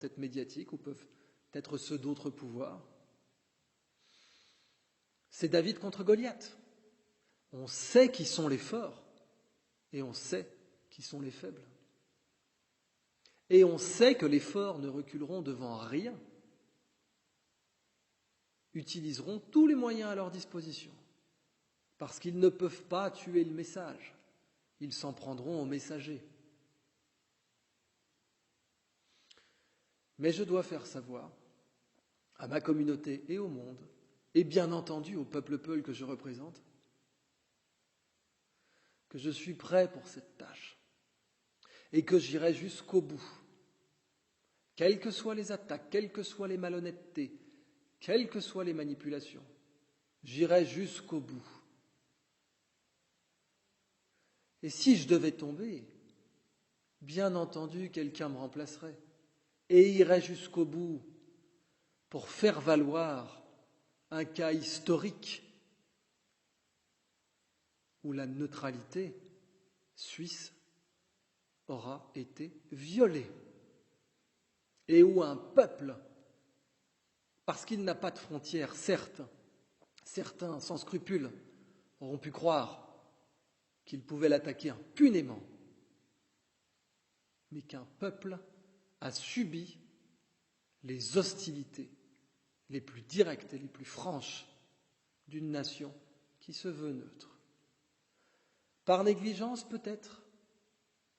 être médiatiques ou peuvent être ceux d'autres pouvoirs. C'est David contre Goliath. On sait qui sont les forts et on sait qui sont les faibles. Et on sait que les forts ne reculeront devant rien, utiliseront tous les moyens à leur disposition, parce qu'ils ne peuvent pas tuer le message, ils s'en prendront au messager. Mais je dois faire savoir à ma communauté et au monde, et bien entendu au peuple peul que je représente, que je suis prêt pour cette tâche et que j'irai jusqu'au bout. Quelles que soient les attaques, quelles que soient les malhonnêtetés, quelles que soient les manipulations, j'irai jusqu'au bout. Et si je devais tomber, bien entendu, quelqu'un me remplacerait et irait jusqu'au bout pour faire valoir un cas historique où la neutralité suisse aura été violée et où un peuple, parce qu'il n'a pas de frontières, certes, certains sans scrupules auront pu croire qu'ils pouvaient l'attaquer impunément, mais qu'un peuple a subi les hostilités les plus directes et les plus franches d'une nation qui se veut neutre. Par négligence peut-être,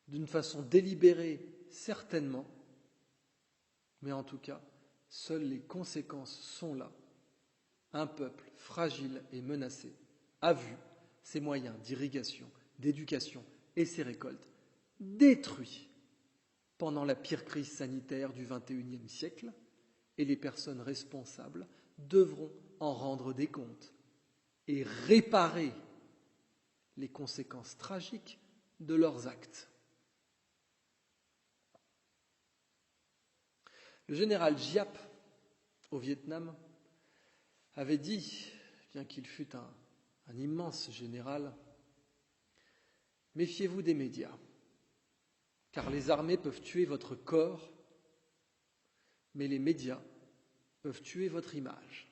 d'une façon délibérée certainement, mais en tout cas, seules les conséquences sont là. Un peuple fragile et menacé a vu ses moyens d'irrigation, d'éducation et ses récoltes détruits pendant la pire crise sanitaire du XXIe siècle, et les personnes responsables devront en rendre des comptes et réparer les conséquences tragiques de leurs actes. Le général Giap, au Vietnam, avait dit, bien qu'il fût un immense général, « Méfiez-vous des médias, car les armées peuvent tuer votre corps, mais les médias peuvent tuer votre image.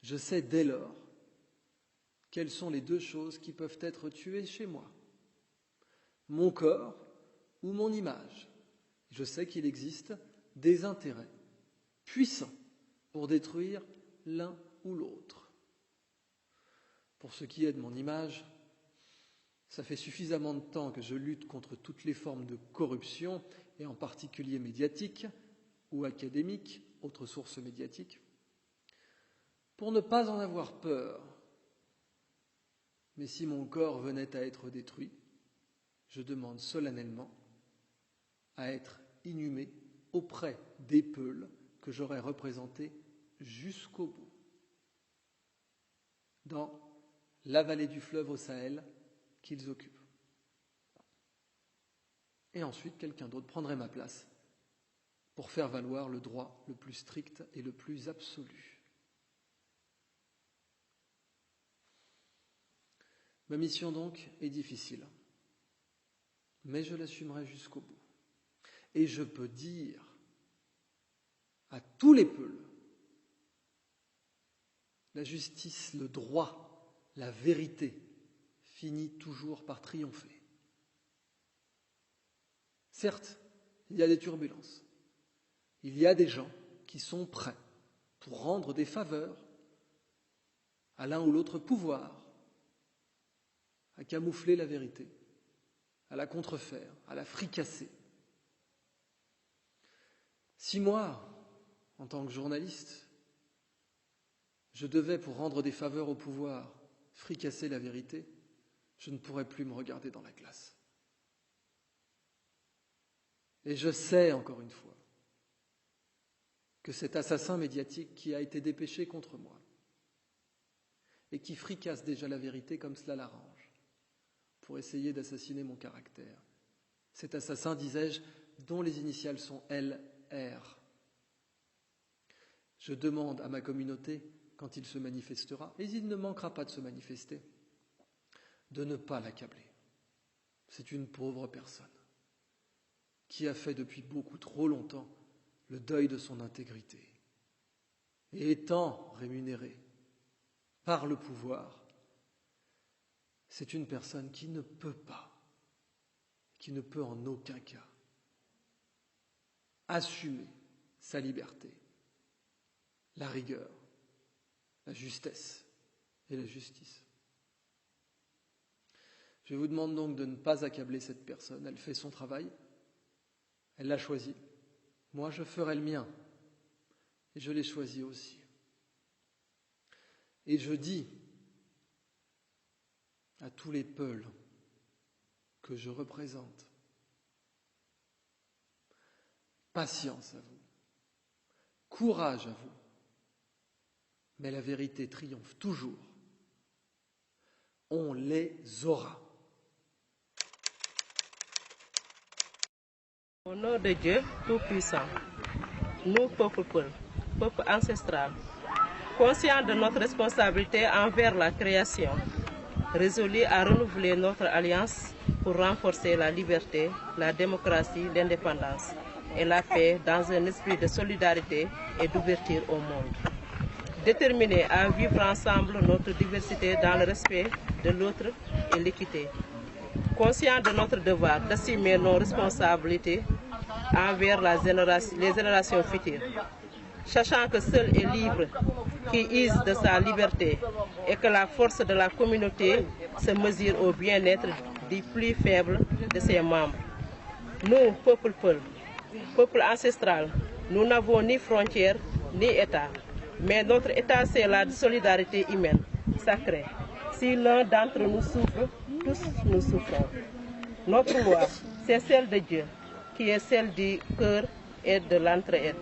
Je sais dès lors quelles sont les deux choses qui peuvent être tuées chez moi, mon corps ou mon image. Je sais qu'il existe des intérêts puissants pour détruire l'un ou l'autre. Pour ce qui est de mon image, ça fait suffisamment de temps que je lutte contre toutes les formes de corruption, et en particulier médiatique ou académique, autre source médiatique, pour ne pas en avoir peur. Mais si mon corps venait à être détruit, je demande solennellement à être inhumé auprès des peuls que j'aurais représentés jusqu'au bout, dans la vallée du fleuve au Sahel qu'ils occupent. Et ensuite, quelqu'un d'autre prendrait ma place pour faire valoir le droit le plus strict et le plus absolu. Ma mission donc est difficile, mais je l'assumerai jusqu'au bout. Et je peux dire à tous les peuples, la justice, le droit, la vérité finit toujours par triompher. Certes, il y a des turbulences. Il y a des gens qui sont prêts pour rendre des faveurs à l'un ou l'autre pouvoir, à camoufler la vérité, à la contrefaire, à la fricasser. Si moi, en tant que journaliste, je devais, pour rendre des faveurs au pouvoir, fricasser la vérité, je ne pourrais plus me regarder dans la glace. Et je sais, encore une fois, que cet assassin médiatique qui a été dépêché contre moi et qui fricasse déjà la vérité comme cela l'arrange, pour essayer d'assassiner mon caractère, cet assassin, disais-je, dont les initiales sont LR. Je demande à ma communauté, quand il se manifestera, et il ne manquera pas de se manifester, de ne pas l'accabler. C'est une pauvre personne qui a fait depuis beaucoup trop longtemps le deuil de son intégrité. Et étant rémunéré par le pouvoir, c'est une personne qui ne peut pas, qui ne peut en aucun cas assumer sa liberté, la rigueur, la justesse et la justice. Je vous demande donc de ne pas accabler cette personne. Elle fait son travail, elle l'a choisi. Moi, je ferai le mien, et je l'ai choisi aussi. Et je dis à tous les peuples que je représente, patience à vous, courage à vous, mais la vérité triomphe toujours. On les aura. Au nom de Dieu Tout-Puissant, nous, peuple ancestral, conscients de notre responsabilité envers la création, résolus à renouveler notre alliance pour renforcer la liberté, la démocratie, l'indépendance et la paix dans un esprit de solidarité et d'ouverture au monde. Déterminés à vivre ensemble notre diversité dans le respect de l'autre et l'équité. Conscients de notre devoir d'assumer nos responsabilités envers les générations futures, sachant que seul est libre qui use de sa liberté et que la force de la communauté se mesure au bien-être du plus faible de ses membres. Nous, peuple ancestral, nous n'avons ni frontières ni État, mais notre État c'est la solidarité humaine, sacrée. Si l'un d'entre nous souffre, tous nous souffrons. Notre loi, c'est celle de Dieu, qui est celle du cœur et de l'entraide.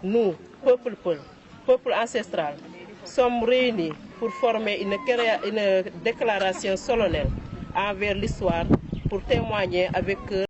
Nous, peuple ancestral, sommes réunis pour former une déclaration solennelle envers l'histoire pour témoigner avec cœur